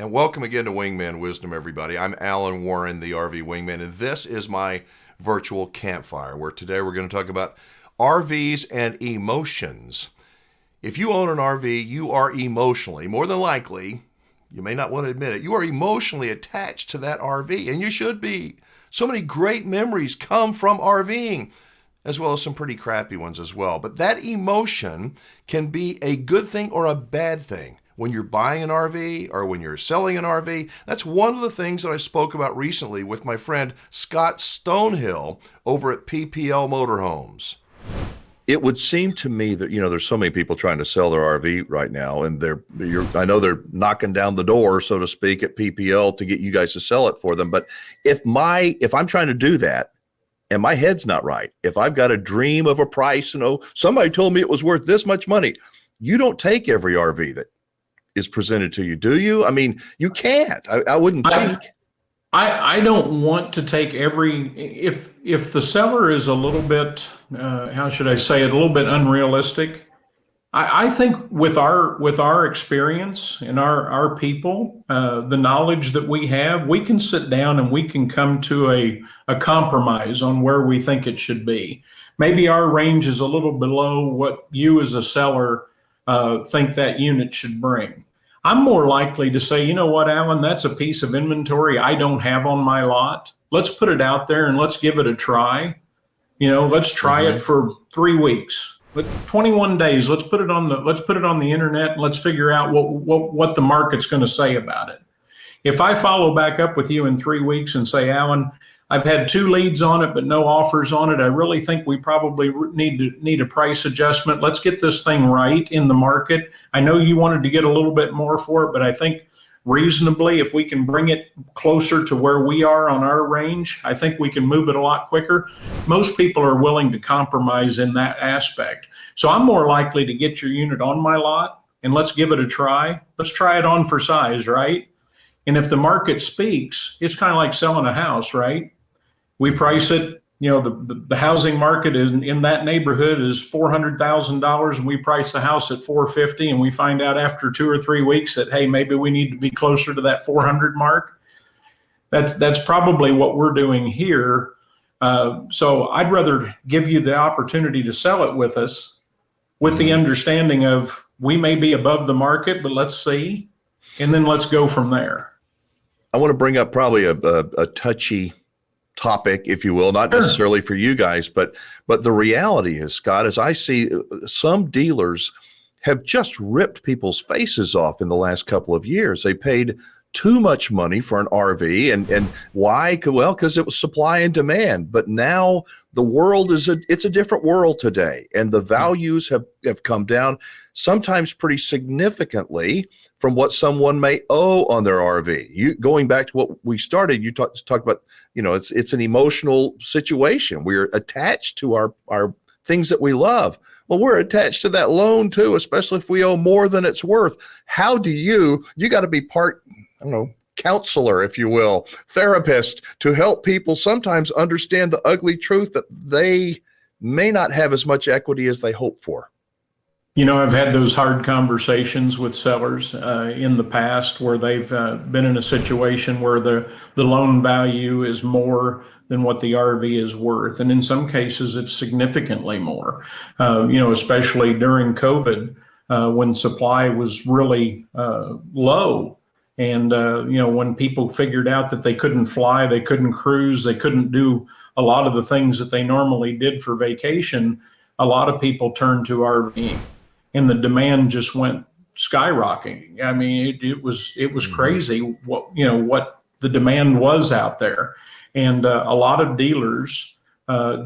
And welcome again to Wingman Wisdom, everybody. I'm Alan Warren, the RV Wingman, and this is my virtual campfire, where today we're going to talk about RVs and emotions. If you own an RV, you are emotionally, more than likely, you may not want to admit it, you are emotionally attached to that RV, and you should be. So many great memories come from RVing, as well as some pretty crappy ones as well. But that emotion can be a good thing or a bad thing. When you're buying an RV or when you're selling an RV, that's one of the things that I spoke about recently with my friend Scott Stonehill over at PPL Motorhomes. It would seem to me that, there's so many people trying to sell their RV right now, and I know they're knocking down the door, so to speak, at PPL to get you guys to sell it for them. But if I'm trying to do that and my head's not right, if I've got a dream of a price, somebody told me it was worth this much money, you don't take every RV that is presented to you, do you? I mean, you can't. I wouldn't think. I don't want to take if the seller is a little bit, how should I say it, a little bit unrealistic. I think with our experience and our people, the knowledge that we have, we can sit down and we can come to a compromise on where we think it should be. Maybe our range is a little below what you as a seller think that unit should bring. I'm more likely to say, you know what, Alan, that's a piece of inventory I don't have on my lot. Let's put it out there and let's give it a try. Let's try it for 3 weeks. But 21 days, let's put it on the internet and let's figure out what the market's going to say about it. If I follow back up with you in 3 weeks and say, Alan, I've had 2 leads on it, but no offers on it. I really think we probably need a price adjustment. Let's get this thing right in the market. I know you wanted to get a little bit more for it, but I think reasonably, if we can bring it closer to where we are on our range, I think we can move it a lot quicker. Most people are willing to compromise in that aspect. So I'm more likely to get your unit on my lot and let's give it a try. Let's try it on for size, right? And if the market speaks, it's kind of like selling a house, right? We price it, the housing market in that neighborhood is $400,000, and we price the house at $450,000, and we find out after 2 or 3 weeks that, hey, maybe we need to be closer to that 400 mark. That's probably what we're doing here. So I'd rather give you the opportunity to sell it with us with the understanding of we may be above the market, but let's see, and then let's go from there. I want to bring up probably a touchy topic, if you will, not necessarily for you guys, but the reality is, Scott, as I see some dealers have just ripped people's faces off in the last couple of years. They paid too much money for an RV, and why? Well, because it was supply and demand. But now the world it's a different world today, and the values have come down, sometimes pretty significantly, from what someone may owe on their RV. Going back to what we started, you talked about, it's an emotional situation. We're attached to our things that we love. Well, we're attached to that loan too, especially if we owe more than it's worth. How do you got to be part, counselor, if you will, therapist, to help people sometimes understand the ugly truth that they may not have as much equity as they hope for. I've had those hard conversations with sellers in the past where they've been in a situation where the loan value is more than what the RV is worth. And in some cases, it's significantly more, especially during COVID when supply was really low. And, when people figured out that they couldn't fly, they couldn't cruise, they couldn't do a lot of the things that they normally did for vacation, a lot of people turned to RVing. And the demand just went skyrocketing. I mean, it was crazy what the demand was out there, and a lot of dealers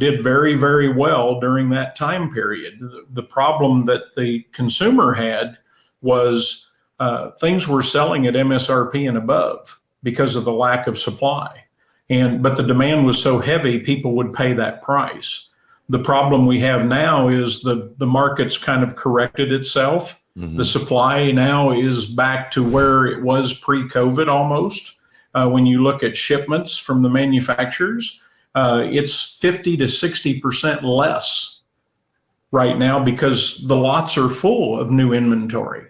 did very, very well during that time period. The problem that the consumer had was things were selling at MSRP and above because of the lack of supply, but the demand was so heavy, people would pay that price. The problem we have now is the market's kind of corrected itself. The supply now is back to where it was pre-COVID almost. When you look at shipments from the manufacturers, it's 50 to 60% less right now because the lots are full of new inventory.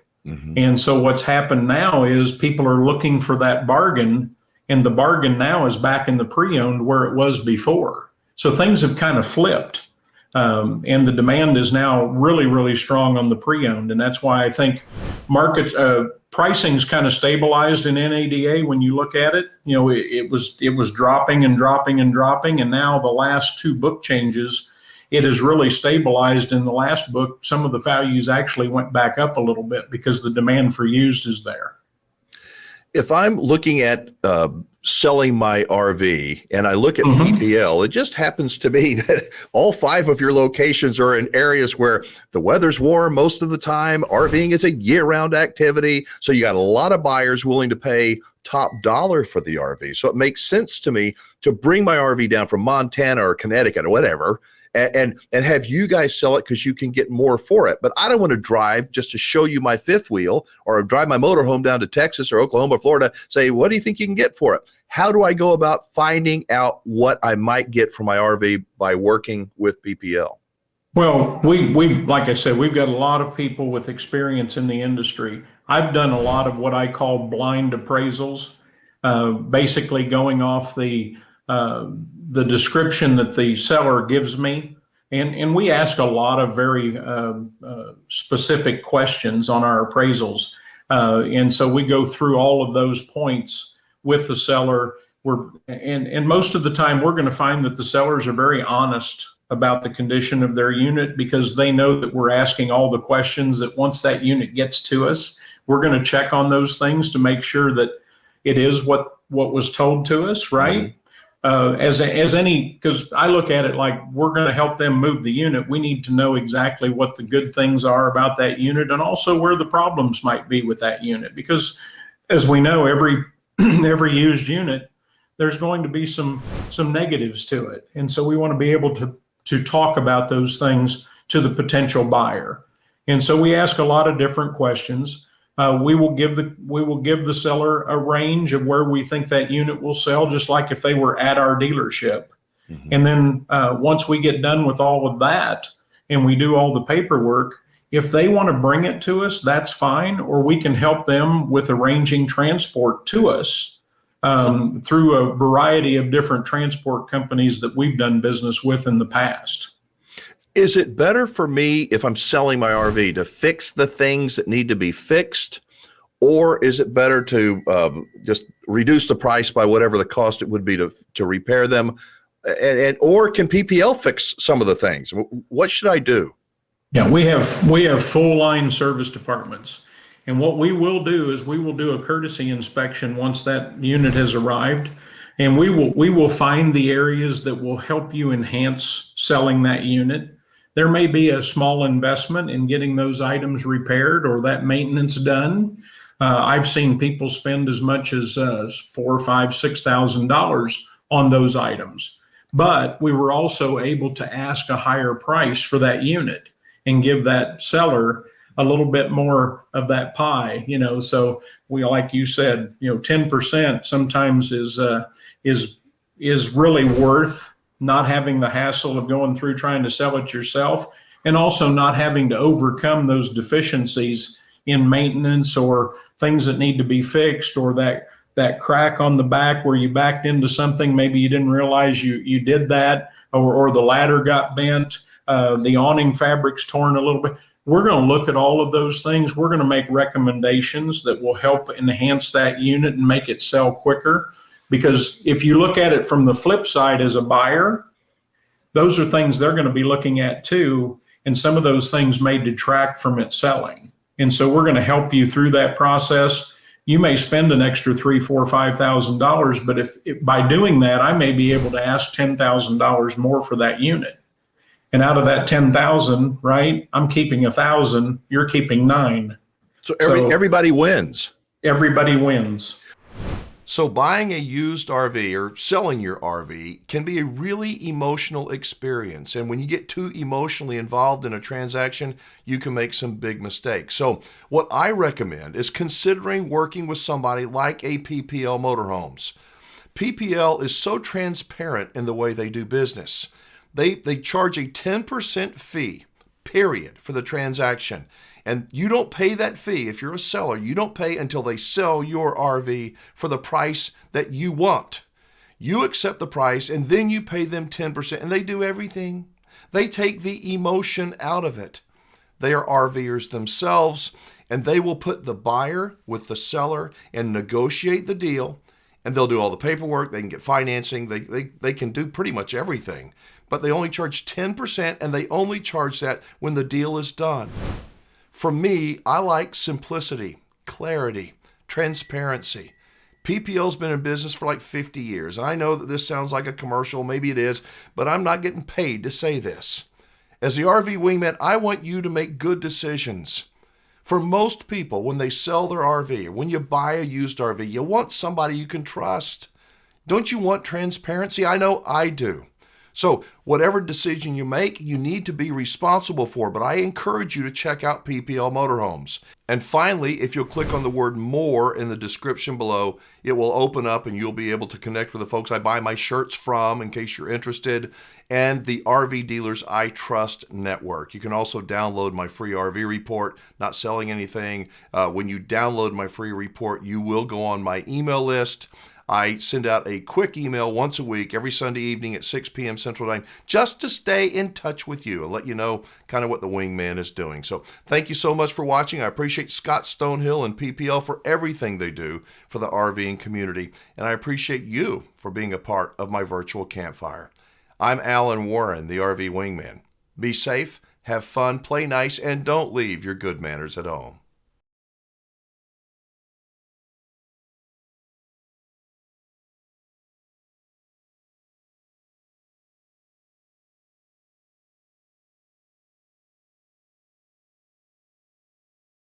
And so what's happened now is people are looking for that bargain, and the bargain now is back in the pre-owned where it was before. So things have kind of flipped. And the demand is now really, really strong on the pre-owned. And that's why I think market pricing's kind of stabilized in NADA when you look at it. You know, it was dropping and dropping and dropping. And now the last two book changes, it has really stabilized. In the last book, some of the values actually went back up a little bit because the demand for used is there. If I'm looking at selling my RV and I look at PPL, it just happens to be that all 5 of your locations are in areas where the weather's warm most of the time. RVing is a year-round activity. So you got a lot of buyers willing to pay top dollar for the RV. So it makes sense to me to bring my RV down from Montana or Connecticut or whatever and have you guys sell it because you can get more for it. But I don't want to drive just to show you my fifth wheel or drive my motorhome down to Texas or Oklahoma or Florida, say, what do you think you can get for it? How do I go about finding out what I might get for my RV by working with PPL? Well, we like I said, we've got a lot of people with experience in the industry. I've done a lot of what I call blind appraisals, basically going off the description that the seller gives me. And we ask a lot of very specific questions on our appraisals. And so we go through all of those points with the seller. And most of the time, we're going to find that the sellers are very honest about the condition of their unit because they know that we're asking all the questions that once that unit gets to us, we're going to check on those things to make sure that it is what was told to us, right? Because I look at it like we're going to help them move the unit. We need to know exactly what the good things are about that unit and also where the problems might be with that unit. Because as we know, every used unit, there's going to be some negatives to it. And so we want to be able to talk about those things to the potential buyer. And so we ask a lot of different questions. We will give the seller a range of where we think that unit will sell, just like if they were at our dealership. And then once we get done with all of that and we do all the paperwork, if they want to bring it to us, that's fine, or we can help them with arranging transport to us through a variety of different transport companies that we've done business with in the past. Is it better for me if I'm selling my RV to fix the things that need to be fixed, or is it better to just reduce the price by whatever the cost it would be to repair them, or can PPL fix some of the things? What should I do? Yeah, we have full line service departments, and what we will do is we will do a courtesy inspection once that unit has arrived. And we will find the areas that will help you enhance selling that unit. There may be a small investment in getting those items repaired or that maintenance done. I've seen people spend as much as $4,000, $5,000, $6,000 on those items. But we were also able to ask a higher price for that unit and give that seller a little bit more of that pie, so we, like you said, 10% sometimes is really worth not having the hassle of going through trying to sell it yourself, and also not having to overcome those deficiencies in maintenance or things that need to be fixed, or that crack on the back where you backed into something, maybe you didn't realize you did that, or the ladder got bent, the awning fabric's torn a little bit. We're going to look at all of those things. We're going to make recommendations that will help enhance that unit and make it sell quicker. Because if you look at it from the flip side as a buyer, those are things they're going to be looking at too. And some of those things may detract from it selling. And so we're going to help you through that process. You may spend an extra $3,000, $4,000, $5,000, but if by doing that, I may be able to ask $10,000 more for that unit. And out of that 10,000, right, I'm keeping 1,000, you're keeping 9. So everybody wins. Everybody wins. So buying a used RV or selling your RV can be a really emotional experience. And when you get too emotionally involved in a transaction, you can make some big mistakes. So what I recommend is considering working with somebody like a PPL Motorhomes. PPL is so transparent in the way they do business. They charge a 10% fee, period, for the transaction. And you don't pay that fee. If you're a seller, you don't pay until they sell your RV for the price that you want. You accept the price and then you pay them 10%, and they do everything. They take the emotion out of it. They are RVers themselves, and they will put the buyer with the seller and negotiate the deal, and they'll do all the paperwork. They can get financing. They can do pretty much everything, but they only charge 10%, and they only charge that when the deal is done. For me, I like simplicity, clarity, transparency. PPL's been in business for like 50 years. And I know that this sounds like a commercial, maybe it is, but I'm not getting paid to say this. As the RV Wingman, I want you to make good decisions. For most people, when they sell their RV or when you buy a used RV, you want somebody you can trust. Don't you want transparency? I know I do. So whatever decision you make, you need to be responsible for, but I encourage you to check out PPL Motorhomes. And finally, if you'll click on the word more in the description below, it will open up and you'll be able to connect with the folks I buy my shirts from in case you're interested, and the RV Dealers I Trust Network. You can also download my free RV report, not selling anything. When you download my free report, you will go on my email list. I send out a quick email once a week, every Sunday evening at 6 p.m. Central Time, just to stay in touch with you and let you know kind of what the Wingman is doing. So thank you so much for watching. I appreciate Scott Stonehill and PPL for everything they do for the RVing community. And I appreciate you for being a part of my virtual campfire. I'm Alan Warren, the RV Wingman. Be safe, have fun, play nice, and don't leave your good manners at home.